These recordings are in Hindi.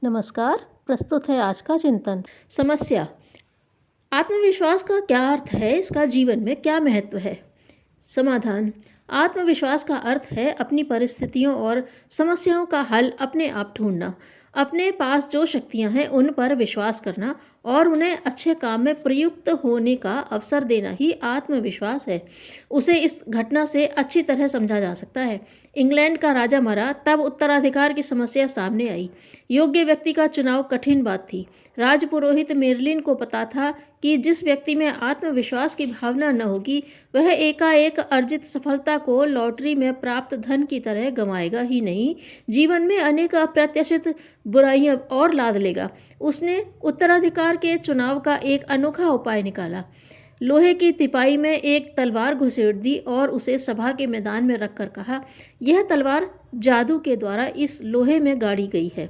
नमस्कार। प्रस्तुत है आज का चिंतन। समस्या। आत्मविश्वास का क्या अर्थ है? इसका जीवन में क्या महत्व है? समाधान। आत्मविश्वास का अर्थ है अपनी परिस्थितियों और समस्याओं का हल अपने आप ढूंढना। अपने पास जो शक्तियां हैं उन पर विश्वास करना और उन्हें अच्छे काम में प्रयुक्त होने का अवसर देना ही आत्मविश्वास है। उसे इस घटना से अच्छी तरह समझा जा सकता है। इंग्लैंड का राजा मरा, तब उत्तराधिकार की समस्या सामने आई। योग्य व्यक्ति का चुनाव कठिन बात थी। राजपुरोहित मेरलिन को पता था कि जिस व्यक्ति में आत्मविश्वास की भावना न होगी वह एकाएक अर्जित सफलता को लॉटरी में प्राप्त धन की तरह गंवाएगा ही नहीं, जीवन में अनेक अप्रत्याशित बुराइयां और लाद लेगा। उसने उत्तराधिकार के चुनाव का एक अनोखा उपाय निकाला। लोहे की तिपाई में एक तलवार घुसेड़ दी और उसे सभा के मैदान में रखकर कहा, यह तलवार जादू के द्वारा इस लोहे में गाड़ी गई है।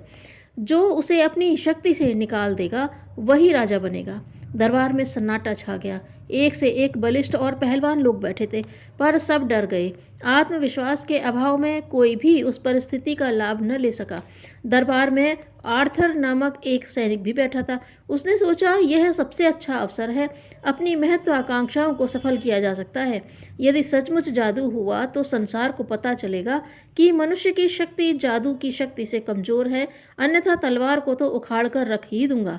जो उसे अपनी शक्ति से निकाल देगा वही राजा बनेगा। दरबार में सन्नाटा छा गया। एक से एक बलिष्ठ और पहलवान लोग बैठे थे, पर सब डर गए। आत्मविश्वास के अभाव में कोई भी उस परिस्थिति का लाभ न ले सका। दरबार में आर्थर नामक एक सैनिक भी बैठा था। उसने सोचा, यह सबसे अच्छा अवसर है। अपनी महत्वाकांक्षाओं को सफल किया जा सकता है। यदि सचमुच जादू हुआ तो संसार को पता चलेगा कि मनुष्य की शक्ति जादू की शक्ति से कमजोर है, अन्यथा तलवार को तो उखाड़ कर रख ही दूंगा।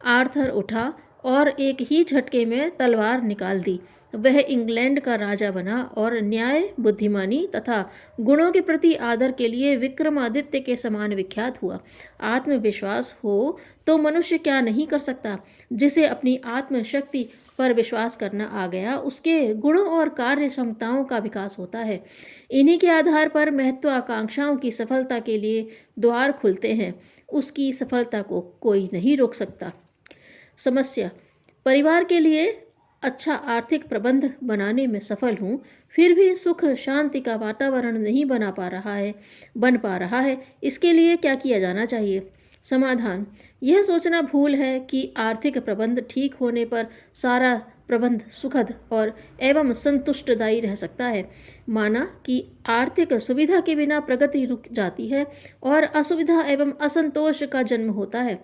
आर्थर उठा और एक ही झटके में तलवार निकाल दी। वह इंग्लैंड का राजा बना और न्याय, बुद्धिमानी तथा गुणों के प्रति आदर के लिए विक्रमादित्य के समान विख्यात हुआ। आत्मविश्वास हो तो मनुष्य क्या नहीं कर सकता। जिसे अपनी आत्मशक्ति पर विश्वास करना आ गया, उसके गुणों और कार्य क्षमताओं का विकास होता है। इन्हीं के आधार पर महत्वाकांक्षाओं की सफलता के लिए द्वार खुलते हैं। उसकी सफलता को कोई नहीं रोक सकता। समस्या। परिवार के लिए अच्छा आर्थिक प्रबंध बनाने में सफल हूँ, फिर भी सुख शांति का वातावरण नहीं बन पा रहा है। इसके लिए क्या किया जाना चाहिए? समाधान। यह सोचना भूल है कि आर्थिक प्रबंध ठीक होने पर सारा प्रबंध सुखद और एवं संतुष्टदायी रह सकता है। माना कि आर्थिक सुविधा के बिना प्रगति रुक जाती है और असुविधा एवं असंतोष का जन्म होता है।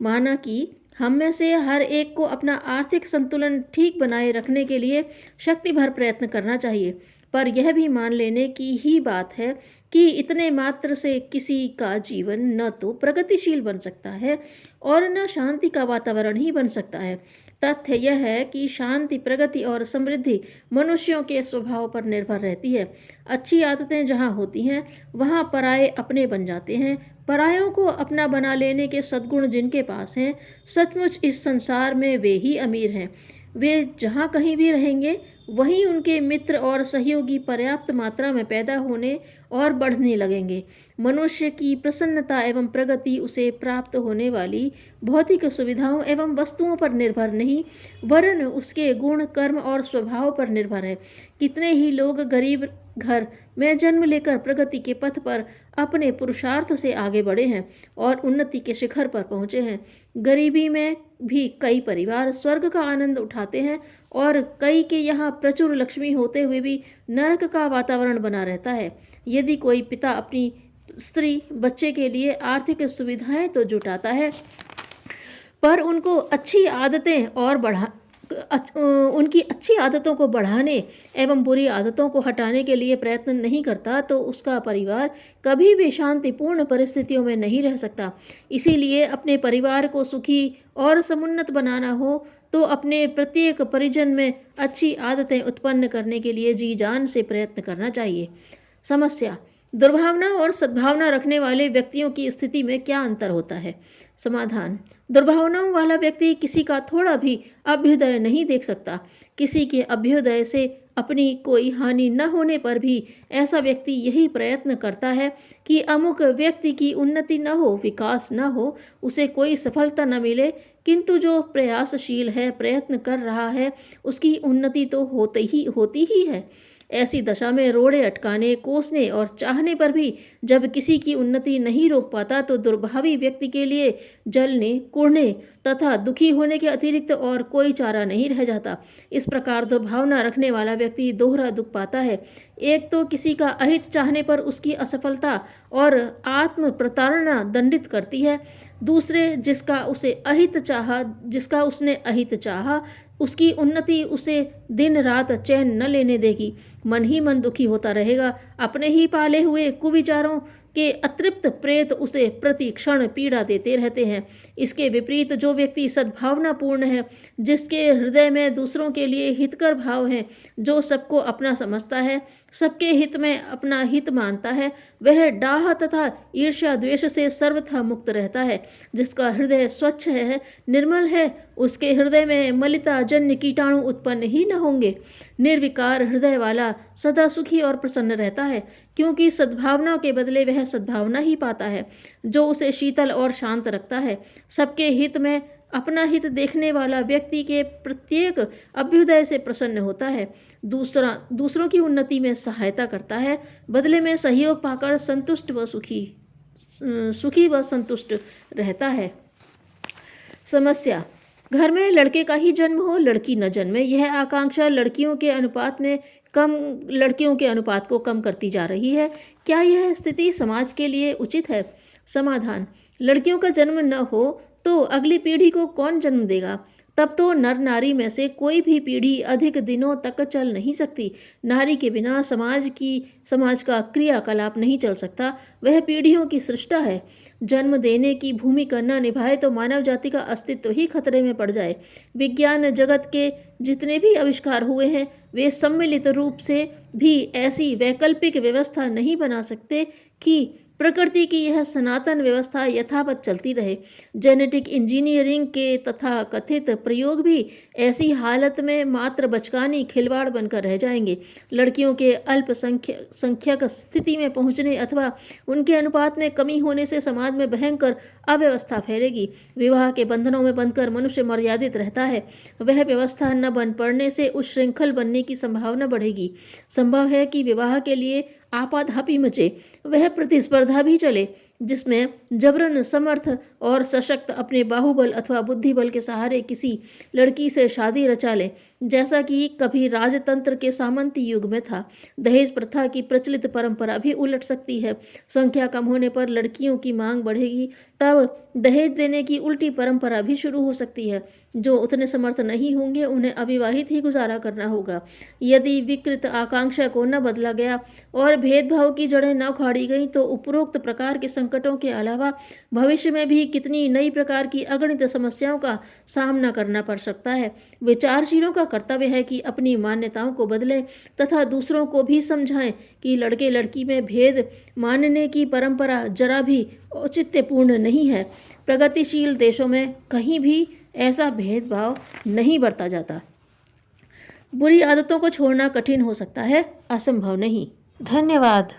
माना कि हम में से हर एक को अपना आर्थिक संतुलन ठीक बनाए रखने के लिए शक्ति भर प्रयत्न करना चाहिए, पर यह भी मान लेने की ही बात है कि इतने मात्र से किसी का जीवन न तो प्रगतिशील बन सकता है और न शांति का वातावरण ही बन सकता है। तथ्य यह है कि शांति, प्रगति और समृद्धि मनुष्यों के स्वभाव पर निर्भर रहती है। अच्छी आदतें जहाँ होती हैं वहाँ पराये अपने बन जाते हैं। परायों को अपना बना लेने के सद्गुण जिनके पास हैं, सचमुच इस संसार में वे ही अमीर हैं। वे जहाँ कहीं भी रहेंगे वहीं उनके मित्र और सहयोगी पर्याप्त मात्रा में पैदा होने और बढ़ने लगेंगे। मनुष्य की प्रसन्नता एवं प्रगति उसे प्राप्त होने वाली भौतिक सुविधाओं एवं वस्तुओं पर निर्भर नहीं, वरन उसके गुण, कर्म और स्वभाव पर निर्भर है। कितने ही लोग गरीब घर में जन्म लेकर प्रगति के पथ पर अपने पुरुषार्थ से आगे बढ़े हैं और उन्नति के शिखर पर पहुँचे हैं। गरीबी में भी कई परिवार स्वर्ग का आनंद उठाते हैं और कई के यहाँ प्रचुर लक्ष्मी होते हुए भी नरक का वातावरण बना रहता है। यदि कोई पिता अपनी स्त्री, बच्चे के लिए आर्थिक सुविधाएं तो जुटाता है, पर उनकी अच्छी आदतों को बढ़ाने एवं बुरी आदतों को हटाने के लिए प्रयत्न नहीं करता, तो उसका परिवार कभी भी शांतिपूर्ण परिस्थितियों में नहीं रह सकता। इसीलिए अपने परिवार को सुखी और समुन्नत बनाना हो तो अपने प्रत्येक परिजन में अच्छी आदतें उत्पन्न करने के लिए जी जान से प्रयत्न करना चाहिए। समस्या। दुर्भावना और सद्भावना रखने वाले व्यक्तियों की स्थिति में क्या अंतर होता है? समाधान। दुर्भावनाओं वाला व्यक्ति किसी का थोड़ा भी अभ्युदय नहीं देख सकता। किसी के अभ्युदय से अपनी कोई हानि न होने पर भी ऐसा व्यक्ति यही प्रयत्न करता है कि अमुक व्यक्ति की उन्नति न हो, विकास न हो, उसे कोई सफलता न मिले। किंतु जो प्रयासशील है, प्रयत्न कर रहा है, उसकी उन्नति तो होती ही है। ऐसी दशा में रोड़े अटकाने, कोसने और चाहने पर भी जब किसी की उन्नति नहीं रोक पाता, तो दुर्भावी व्यक्ति के लिए जलने, कुढ़ने तथा दुखी होने के अतिरिक्त और कोई चारा नहीं रह जाता। इस प्रकार दुर्भावना रखने वाला व्यक्ति दोहरा दुख पाता है। एक तो किसी का अहित चाहने पर उसकी असफलता और आत्म प्रताड़ना दंडित करती है, दूसरे जिसका उसने अहित चाहा उसकी उन्नति उसे दिन रात चैन न लेने देगी। मन ही मन दुखी होता रहेगा। अपने ही पाले हुए कुविचारों के अतृप्त प्रेत उसे प्रति क्षण पीड़ा देते रहते हैं। इसके विपरीत जो व्यक्ति सद्भावनापूर्ण है, जिसके हृदय में दूसरों के लिए हितकर भाव है, जो सबको अपना समझता है, सबके हित में अपना हित मानता है, वह डाह तथा ईर्ष्या द्वेष से सर्वथा मुक्त रहता है। जिसका हृदय स्वच्छ है, निर्मल है, उसके हृदय में मलिता जन्य कीटाणु उत्पन्न ही न होंगे। निर्विकार हृदय वाला सदा सुखी और प्रसन्न रहता है, क्योंकि सद्भावना के बदले वह सद्भावना ही पाता है, जो उसे शीतल और शांत रखता है। सबके हित में अपना हित देखने वाला व्यक्ति के प्रत्येक अभ्युदय से प्रसन्न होता है, दूसरों की उन्नति में सहायता करता है, बदले में सहयोग पाकर सुखी व संतुष्ट रहता है। समस्या, घर में लड़के का ही जन्म हो, लड़की न जन्मे, यह आकांक्षा लड़कियों के अनुपात को कम करती जा रही है। क्या यह स्थिति समाज के लिए उचित है? समाधान, लड़कियों का जन्म न हो तो अगली पीढ़ी को कौन जन्म देगा? तब तो नर नारी में से कोई भी पीढ़ी अधिक दिनों तक चल नहीं सकती। नारी के बिना समाज का क्रियाकलाप नहीं चल सकता। वह पीढ़ियों की सृष्टा है। जन्म देने की भूमिका न निभाए तो मानव जाति का अस्तित्व ही खतरे में पड़ जाए। विज्ञान जगत के जितने भी आविष्कार हुए हैं, वे सम्मिलित रूप से भी ऐसी वैकल्पिक व्यवस्था नहीं बना सकते कि प्रकृति की यह सनातन व्यवस्था यथावत चलती रहे। जेनेटिक इंजीनियरिंग के तथा कथित प्रयोग भी ऐसी हालत में मात्र बचकानी खिलवाड़ बनकर रह जाएंगे। लड़कियों के अल्पसंख्यक स्थिति में पहुंचने अथवा उनके अनुपात में कमी होने से समाज में भयंकर अव्यवस्था फैलेगी। विवाह के बंधनों में बंधकर मनुष्य मर्यादित रहता है। वह व्यवस्था न बन पड़ने से उच्छृंखल बनने की संभावना बढ़ेगी। संभव है कि विवाह के लिए आपाधापी मचे, वह प्रतिस्पर्धा भी चले, जिसमें जबरन समर्थ और सशक्त अपने बाहुबल अथवा बुद्धिबल के सहारे किसी लड़की से शादी रचा ले, जैसा कि कभी राजतंत्र के सामंती युग में था। दहेज प्रथा की प्रचलित परंपरा भी उलट सकती है। संख्या कम होने पर लड़कियों की मांग बढ़ेगी, तब दहेज देने की उल्टी परंपरा भी शुरू हो सकती है। जो उतने समर्थ नहीं होंगे उन्हें अविवाहित ही गुजारा करना होगा। यदि विकृत आकांक्षा को न बदला गया और भेदभाव की जड़ें न उखाड़ी गई तो उपरोक्त प्रकार के संकटों के अलावा भविष्य में भी कितनी नई प्रकार की अगणित समस्याओं का सामना करना पड़ सकता है। विचारशीलों का कर्तव्य है कि अपनी मान्यताओं को बदलें तथा दूसरों को भी समझाएं कि लड़के लड़की में भेद मानने की परंपरा जरा भी औचित्यपूर्ण नहीं है। प्रगतिशील देशों में कहीं भी ऐसा भेदभाव नहीं बरता जाता। बुरी आदतों को छोड़ना कठिन हो सकता है, असंभव नहीं। धन्यवाद।